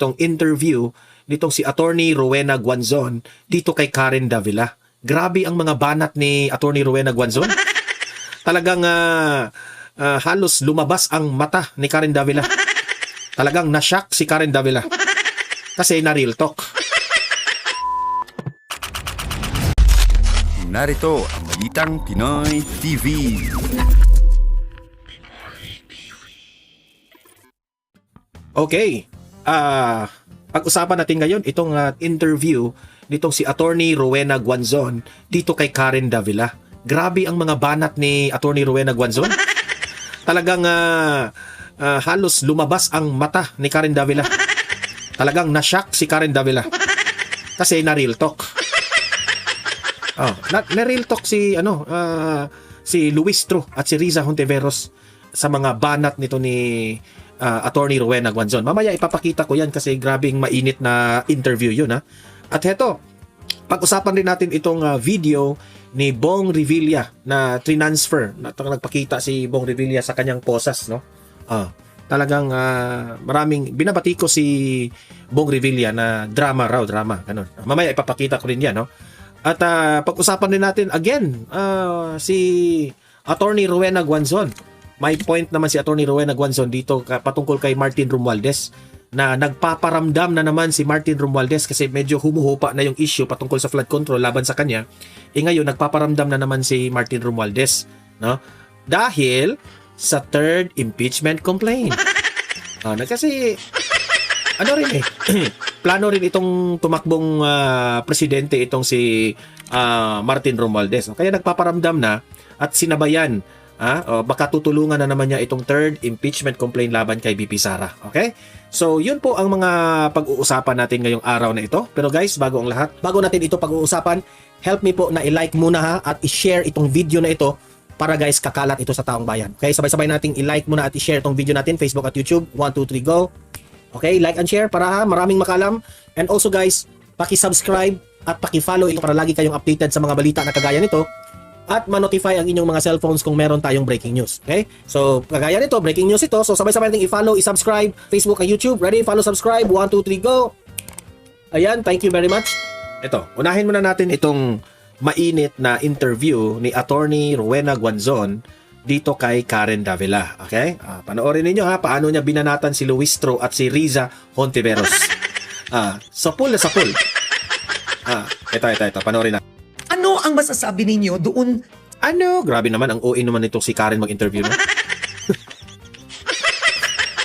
itong interview nitong si Attorney Rowena Guanzon dito kay Karen Davila. Grabe ang mga banat ni Attorney Rowena Guanzon. Talagang halos lumabas ang mata ni Karen Davila. Talagang na-shock si Karen Davila. Kasi na-real talk. Narito ang Balitang Pinoy TV. Okay. Pag-usapan natin ngayon itong interview nitong si Attorney Rowena Guanzon dito kay Karen Davila. Grabe ang mga banat ni Attorney Rowena Guanzon. Talagang halos lumabas ang mata ni Karen Davila. Talagang na-shock si Karen Davila. Kasi na-real talk. Na-real talk si Luistro at si Riza Hontiveros sa mga banat nito ni Attorney Rowena Guanzon. Mamaya ipapakita ko yan kasi grabing mainit na interview yun. At heto, pag-usapan rin natin itong video ni Bong Revilla na transfer. Nagpakita si Bong Revilla sa kanyang posas, no? Talagang maraming binabati ko si Bong Revilla na drama, ganun. Mamaya ipapakita ko rin yan, no? At pag-usapan din natin again si Attorney Rowena Guanzon. May point naman si Attorney Rowena Guanzon dito patungkol kay Martin Romualdez na nagpaparamdam na naman si Martin Romualdez kasi medyo humuhupa na yung issue patungkol sa flood control laban sa kanya. Ngayon nagpaparamdam na naman si Martin Romualdez, no? Dahil sa third impeachment complaint. Kasi plano rin itong tumakbong presidente itong si Martin Romualdez. Kaya nagpaparamdam na at sinabayan baka tutulungan na naman niya itong third impeachment complaint laban kay VP Sara. Okay? So, yun po ang mga pag-uusapan natin ngayong araw na ito. Pero guys, bago natin ito pag-uusapan, help me po na i-like muna at i-share itong video na ito para guys, kakalat ito sa taong bayan. Okay? Sabay-sabay nating i-like muna at i-share itong video natin, Facebook at YouTube. 1, 2, 3, go! Okay? Like and share para maraming makalam. And also guys, paki-subscribe at paki-follow ito para lagi kayong updated sa mga balita na kagaya nito. At ma-notify ang inyong mga cellphones kung meron tayong breaking news. Okay? So, kagaya nito, breaking news ito. So, sabay-sabay natin i-follow, i-subscribe, Facebook at YouTube. Ready? Follow, subscribe. 1, 2, 3, go! Ayan, thank you very much. Ito, unahin muna natin itong mainit na interview ni Attorney Rowena Guanzon dito kay Karen Davila. Okay? Panoorin ninyo paano niya binanatan si Luistro at si Riza Hontiveros. Sapul na sapul. Ito, panoorin na. Ano ang masasabi ninyo doon? Grabe naman, ang OA naman itong si Karen mag-interview. No?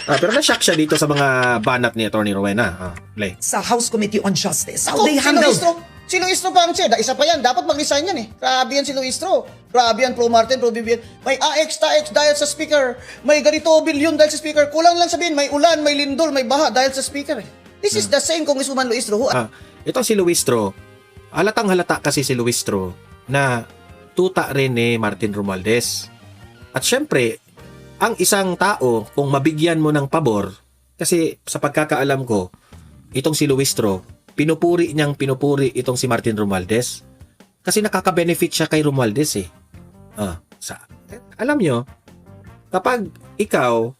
Pero na-shock siya dito sa mga banat ni Attorney Rowena. Play. Sa House Committee on Justice, how they handle? Si Luistro pa ang chair. Isa pa yan. Dapat mag-resign yan eh. Grabe yan si Luistro. Grabe yan, pro-Martin, pro-Vivian. May AX, TAX dahil sa speaker. May ganito bilyon dahil sa speaker. Kulang lang sabihin, may ulan, may lindol, may baha dahil sa speaker eh. This is the same Congresswoman Luistro. Ito si Luistro. Halatang halata kasi si Luistro na tuta rin ni Martin Romualdez. At syempre, ang isang tao, kung mabigyan mo ng pabor, kasi sa pagkakaalam ko, itong si Luistro, pinupuri itong si Martin Romualdez. Kasi nakaka-benefit siya kay Romualdez eh. Alam nyo, kapag ikaw,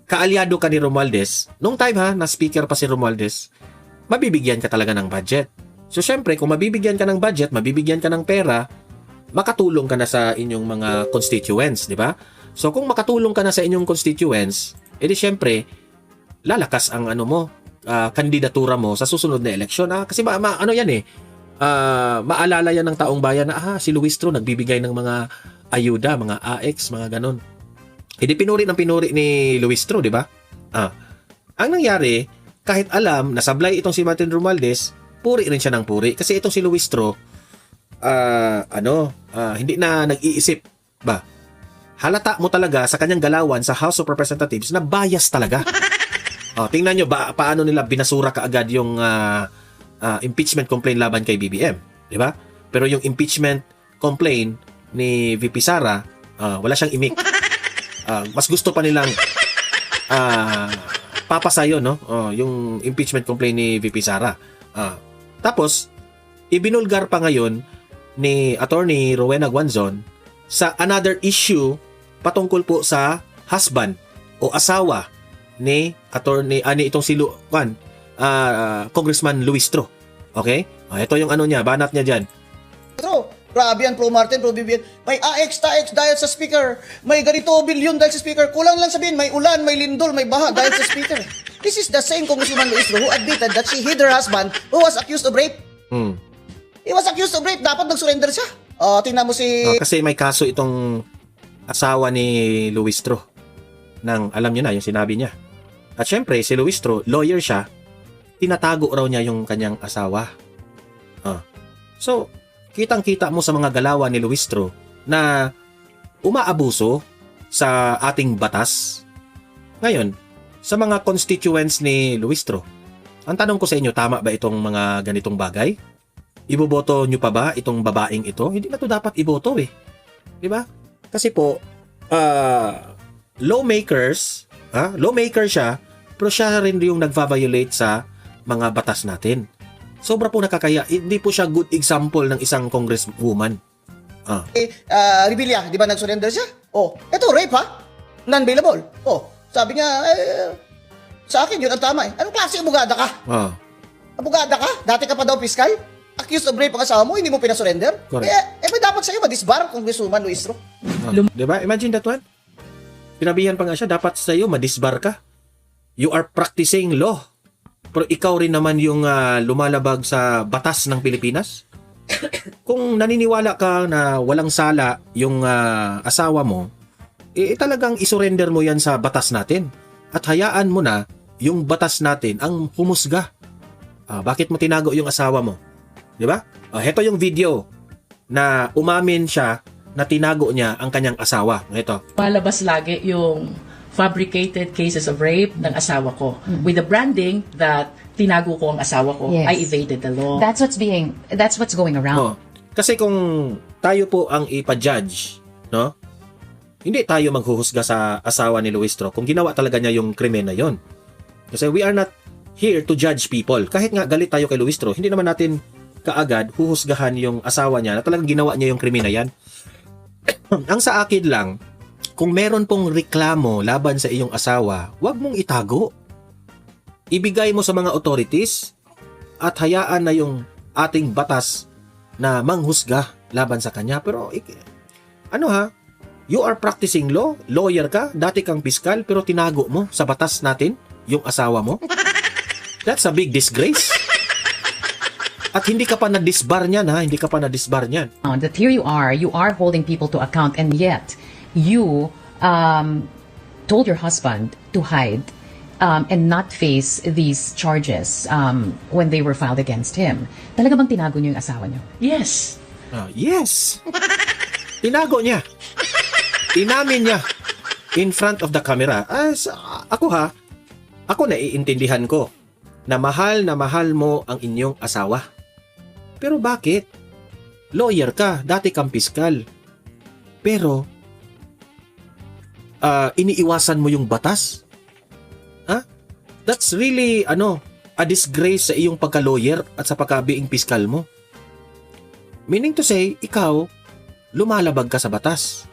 kaalyado ka ni Romualdez, nung time na speaker pa si Romualdez, mabibigyan ka talaga ng budget. So, syempre, kung mabibigyan ka ng budget, mabibigyan ka ng pera, makatulong ka na sa inyong mga constituents, di ba? So, kung makatulong ka na sa inyong constituents, edi syempre, lalakas ang kandidatura mo sa susunod na eleksyon. Kasi maalala yan ng taong bayan na si Luistro nagbibigay ng mga ayuda, mga AX, mga ganon. Edi pinuri ni Luistro, di ba? Ang nangyari, kahit alam na sablay itong si Martin Romualdez, puri rin siya ng puri. Kasi itong si Luistro, hindi na nag-iisip ba? Halata mo talaga sa kanyang galawan sa House of Representatives na bias talaga. Tingnan nyo paano nila binasura kaagad yung impeachment complaint laban kay BBM. Di ba? Pero yung impeachment complaint ni VP Sara, wala siyang imik. Mas gusto pa nilang papasayo, no? Yung impeachment complaint ni VP Sara. Tapos, ibinulgar pa ngayon ni Attorney Rowena Guanzon sa another issue patungkol po sa husband o asawa ni itong si Congressman Luistro. Okay? Ito yung ano niya, banat niya diyan. True. Grabe yan, pro Martin, pro BBM. May AX, TAX dahil sa speaker. May ganito bilyon dahil sa speaker. Kulang lang sabihin, may ulan, may lindol, may baha dahil sa speaker. This is the same Congresswoman Luistro who admitted that she hid her husband who was accused of rape. He was accused of rape. Dapat nag-surrender siya. Tingnan mo si... Kasi may kaso itong asawa ni Luistro. Alam niyo na, yung sinabi niya. At syempre, si Luistro, lawyer siya, tinatago raw niya yung kanyang asawa. So, kitang-kita mo sa mga galawan ni Luistro na umaabuso sa ating batas. Ngayon, sa mga constituents ni Luistro, ang tanong ko sa inyo, tama ba itong mga ganitong bagay? Iboboto nyo pa ba itong babaeng ito? Hindi na to dapat iboto eh. Di ba? Kasi po, lawmaker siya, pero siya rin yung nagva-violate sa mga batas natin. Sobra po nakakaya. Hindi po siya good example ng isang congresswoman. Revilla, di ba nag-surrender siya? Eto, rape ha? Non-bailable. Sabi niya, sa akin yun ang tama eh. Anong klase abogada ka? Abogada ka? Dati ka pa daw piskal? Accused of rape ang asawa mo, hindi mo pinasurrender? Correct. May dapat sa'yo madisbar kung Congresswoman Luistro. Diba? Imagine that one. Pinabihan pa nga siya, dapat sa'yo madisbar ka. You are practicing law. Pero ikaw rin naman yung lumalabag sa batas ng Pilipinas. Kung naniniwala ka na walang sala yung asawa mo, talagang isurrender mo yan sa batas natin. At hayaan mo na yung batas natin ang humusga. Bakit mo tinago yung asawa mo? Diba? Heto yung video na umamin siya na tinago niya ang kanyang asawa. Ito. Malabas lagi yung fabricated cases of rape ng asawa ko. With the branding that tinago ko ang asawa ko, Yes. I evaded the law. That's what's going around. Kasi kung tayo po ang ipa-judge, no? Hindi tayo maghuhusga sa asawa ni Luistro kung ginawa talaga niya yung krimen na yon. Kasi we are not here to judge people. Kahit nga galit tayo kay Luistro, hindi naman natin kaagad huhusgahan yung asawa niya na talagang ginawa niya yung krimen na yan. Ang sa akin lang, kung meron pong reklamo laban sa iyong asawa, huwag mong itago. Ibigay mo sa mga authorities at hayaan na yung ating batas na manghusga laban sa kanya. Pero you are practicing law, lawyer ka, dati kang piskal, pero tinago mo sa batas natin yung asawa mo. That's a big disgrace. At hindi ka pa na-disbar niyan, hindi ka pa na-disbar niyan. That here you are holding people to account, and yet you told your husband to hide and not face these charges when they were filed against him. Talaga bang tinago niyo yung asawa niyo? Yes. Yes. Tinago niya. Inamin niya in front of the camera. Ako naiintindihan ko na mahal mo ang inyong asawa. Pero bakit? Lawyer ka, dati kang piskal. Pero iniiwasan mo yung batas? That's really a disgrace sa iyong pagka-lawyer at sa pagka-being piskal mo. Meaning to say, ikaw lumalabag ka sa batas.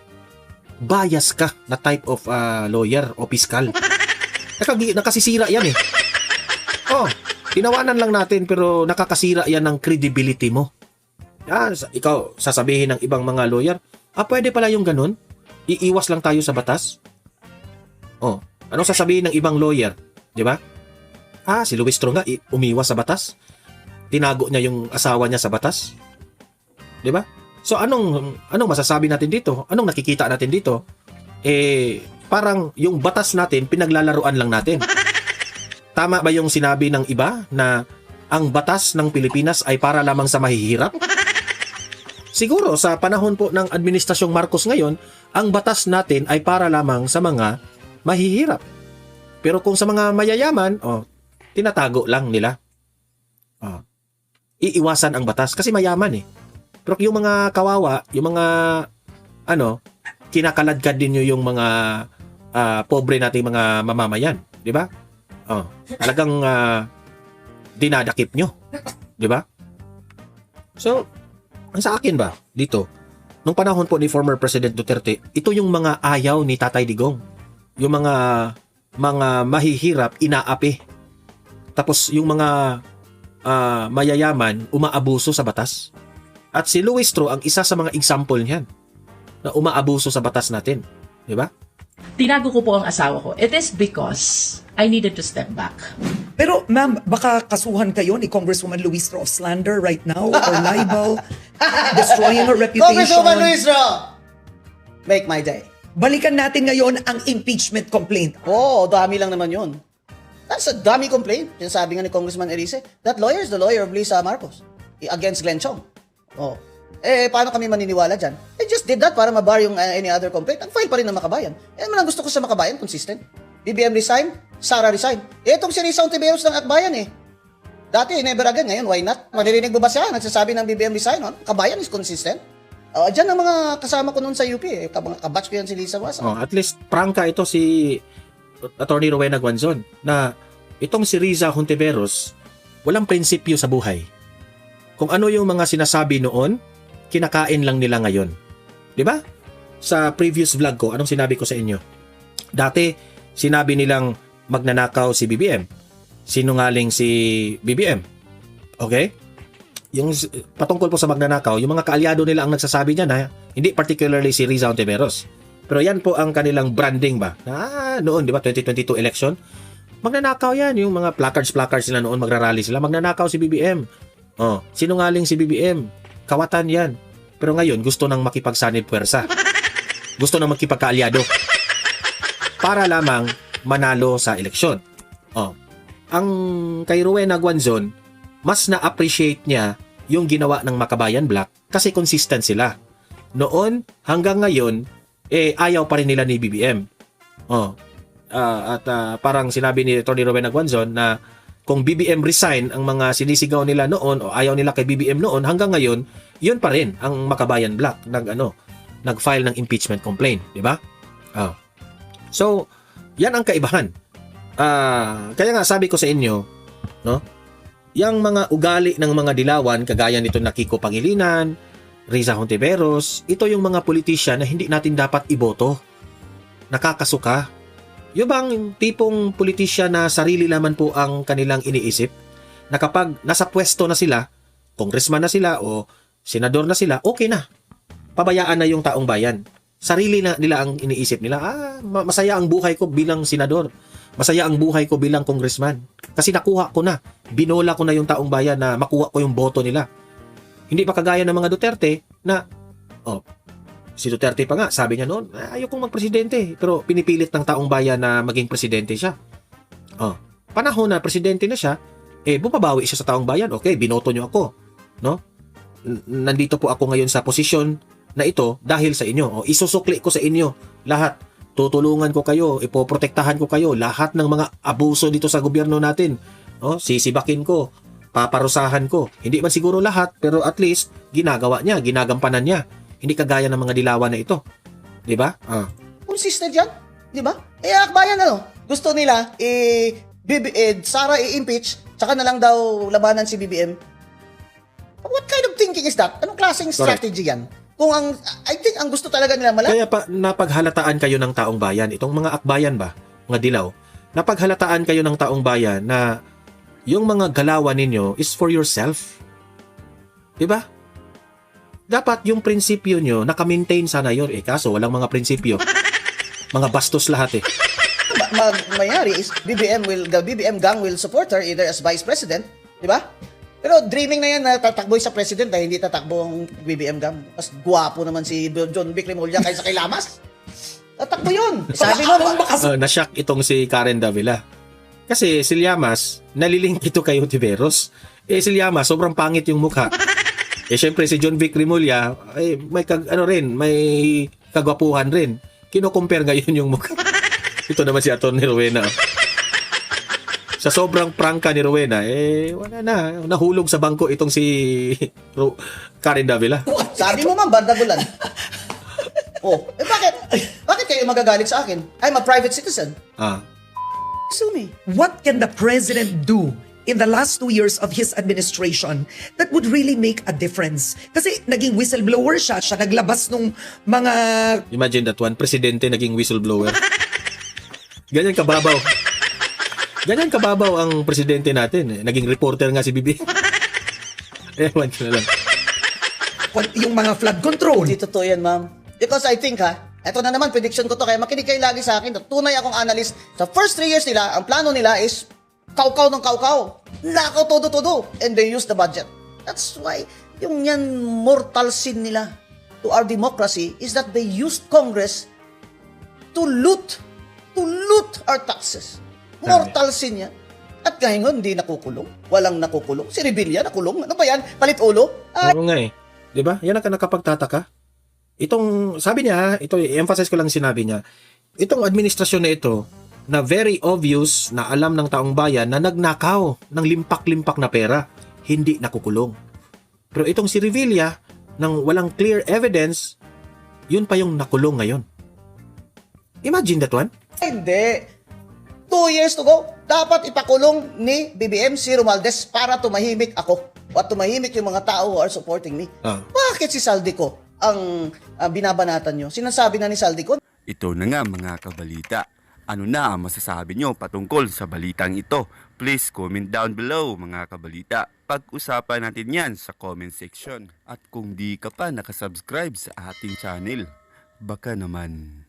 Bias ka na type of lawyer o piskal. Nakasisira yan eh. Tinawanan lang natin pero nakakasira yan ng credibility mo. Ikaw, sasabihin ng ibang mga lawyer, pwede pala yung ganun? Iiwas lang tayo sa batas? Anong sasabihin ng ibang lawyer? Di ba? Si Luistro nga, umiwas sa batas? Tinago niya yung asawa niya sa batas? Di ba? So anong masasabi natin dito? Anong nakikita natin dito? Parang yung batas natin, pinaglalaruan lang natin. Tama ba yung sinabi ng iba na ang batas ng Pilipinas ay para lamang sa mahihirap? Siguro sa panahon po ng Administrasyong Marcos ngayon, ang batas natin ay para lamang sa mga mahihirap. Pero kung sa mga mayayaman, tinatago lang nila. Iiwasan ang batas kasi mayaman eh. Pero yung mga kawawa, yung mga kinakaladkad din nyo yung mga pobre nating mga mamamayan, di ba? Talagang dinadakip nyo, di ba? So, ang sa akin ba dito, nung panahon po ni former President Duterte, ito yung mga ayaw ni Tatay Digong. Yung mga mga mahihirap inaapi. Tapos yung mga mayayaman umaabuso sa batas. At si Luis Tro ang isa sa mga example niyan na umaabuso sa batas natin. Di ba? Tinago ko po ang asawa ko. It is because I needed to step back. Pero ma'am, baka kasuhan kayo ni Congresswoman Luis Tro of slander right now or libel, destroying her Congresswoman reputation. Luis Tro, make my day. Balikan natin ngayon ang impeachment complaint. Oo, dami lang naman yun. That's a dummy complaint. Yung sabi nga ni Congressman Erice, that lawyer is the lawyer of Lisa Marcos against Glenn Chong. Oh. Paano kami maniniwala dyan? They just did that para mabar yung any other complaint. Ang file pa rin ng Makabayan. Yan naman ang gusto ko sa Makabayan, consistent. BBM resign, Sara resign. Itong si Risa Ontiveros ng Akbayan Dati, never again. Ngayon, why not? Maririnig mo ba siya? Nagsasabi ng BBM resign, no? Kabayan is consistent. Diyan ang mga kasama ko noon sa UP. Kabatch ko yan si Lisa Was. At least prangka ito si Attorney Rowena Guanzon na itong si Riza Hontiveros walang prinsipyo sa buhay. Kung ano yung mga sinasabi noon, kinakain lang nila ngayon. 'Di ba? Sa previous vlog ko, anong sinabi ko sa inyo? Dati, sinabi nilang magnanakaw si BBM. Sinungaling si BBM. Okay? Yung patungkol po sa magnanakaw, yung mga kaalyado nila ang nagsasabi niyan, hindi particularly si Riza Ontiveros. Pero yan po ang kanilang branding ba? Noon, di ba, 2022 election, magnanakaw yan. Yung mga placards sila noon, magrarally sila. Magnanakaw si BBM. Sinungaling si BBM. Kawatan yan. Pero ngayon, gusto nang makipagsanib puwersa. Gusto nang makipagkaalyado. Para lamang manalo sa eleksyon. Ang kay Rowena Guanzon, mas na-appreciate niya yung ginawa ng Makabayan Black kasi consistent sila. Noon hanggang ngayon, ayaw pa rin nila ni BBM. Parang sinabi ni Atty. Rowena Guanzon na kung BBM resign ang mga sinisigaw nila noon o ayaw nila kay BBM noon, hanggang ngayon, yun pa rin ang Makabayan Black nag-file ng impeachment complaint, di ba? So, yan ang kaibahan. Kaya nga sabi ko sa inyo, no? Yang mga ugali ng mga dilawan kagaya nito na Kiko Pangilinan, Riza Hontiveros, ito yung mga politisyan na hindi natin dapat iboto. Nakakasuka. Yung bang tipong politisyan na sarili naman po ang kanilang iniisip, na kapag nasa pwesto na sila, congressman na sila o senador na sila, okay na. Pabayaan na yung taong bayan. Sarili na nila ang iniisip nila. Masaya ang buhay ko bilang senador. Masaya ang buhay ko bilang congressman. Kasi nakuha ko na. Binola ko na yung taong bayan na makuha ko yung boto nila. Hindi pa kagaya ng mga Duterte na, si Duterte pa nga, sabi niya noon, ayokong magpresidente. Pero pinipilit ng taong bayan na maging presidente siya. Panahon na presidente na siya, bumabawi siya sa taong bayan. Okay, binoto niyo ako. No? Nandito po ako ngayon sa posisyon na ito dahil sa inyo. Isusukli ko sa inyo lahat. Tutulungan ko kayo, ipoprotektahan ko kayo, lahat ng mga abuso dito sa gobyerno natin. Sisibakin ko, paparusahan ko. Hindi man siguro lahat, pero at least ginagawa niya, ginagampanan niya. Hindi kagaya ng mga dilawan na ito. 'Di ba? Consistent yan. 'Di ba? Akbayan gusto nila Sara i-impeach, tsaka na lang daw labanan si BBM. What kind of thinking is that? Anong klaseng strategy yan? I think ang gusto talaga nila Kaya napaghalataan kayo ng taong bayan, itong mga akbayan ba, mga dilaw, napaghalataan kayo ng taong bayan na yung mga galawan ninyo is for yourself. Diba? Dapat yung prinsipyo nyo, naka-maintain sana yun. Kaso walang mga prinsipyo. Mga bastos lahat Mayari is the BBM gang will support her either as vice president, di ba? Pero dreaming na yan na tatakbo sa president dahil hindi tatakbo ang BBM gang. Mas guwapo naman si John Vic Remulla kaysa kay Lamas. Tatakbo yun. Sabi mo, na-shock itong si Karen Davila. Kasi si Llamas, nalilink ito kay Hontiveros. Si Llamas, sobrang pangit yung mukha. Syempre si John Vic Remulla, may kagwapuhan rin. Kino-compare ngayon yung mukha. Ito naman si Atty. Rowena. Sa sobrang prangka ni Rowena, wala na. Nahulog sa bangko itong si Karen Davila. Sabi mo man, bardagulan. Bakit? Bakit kayo magagalit sa akin? I'm a private citizen. Sue me. What can the president do in the last 2 years of his administration that would really make a difference? Kasi naging whistleblower siya naglabas nung mga... Imagine that one, presidente naging whistleblower. Ganyan kababaw. Ganyan kababaw ang presidente natin. Naging reporter nga si Bibi. Ewan ko na lang. Yung mga flood control. Hindi totoo yan, ma'am. Because I think, eto na naman, prediction ko to, kaya makinig kayo lagi sa akin. Tunay akong analyst. Sa first 3 years nila, ang plano nila is kaukaw ng kaukaw. Nakaw todo-todo. And they use the budget. That's why, yung yan mortal sin nila to our democracy is that they used Congress to loot our taxes. Mortal sin yan. At ngayon, hindi nakukulong. Walang nakukulong. Si Revilla nakulong. Ano ba yan? Palit ulo? Oo nga eh. 'Di ba? Yan ang nakapagtataka. Itong, sabi niya, ito, i-emphasize ko lang sinabi niya, itong administrasyon na ito, na very obvious na alam ng taong bayan na nagnakaw ng limpak-limpak na pera, hindi nakukulong. Pero itong si Revilla, nang walang clear evidence, yun pa yung nakulong ngayon. Imagine that one. Hindi. 2 years to go. Dapat ipakulong ni BBM si Romualdez para tumahimik ako at tumahimik yung mga tao who are supporting me. Bakit si Saldico ang binabanatan nyo? Sinasabi na ni Saldico. Ito na nga mga kabalita. Ano na ang masasabi nyo patungkol sa balitang ito? Please comment down below mga kabalita. Pag-usapan natin yan sa comment section. At kung di ka pa nakasubscribe sa ating channel, baka naman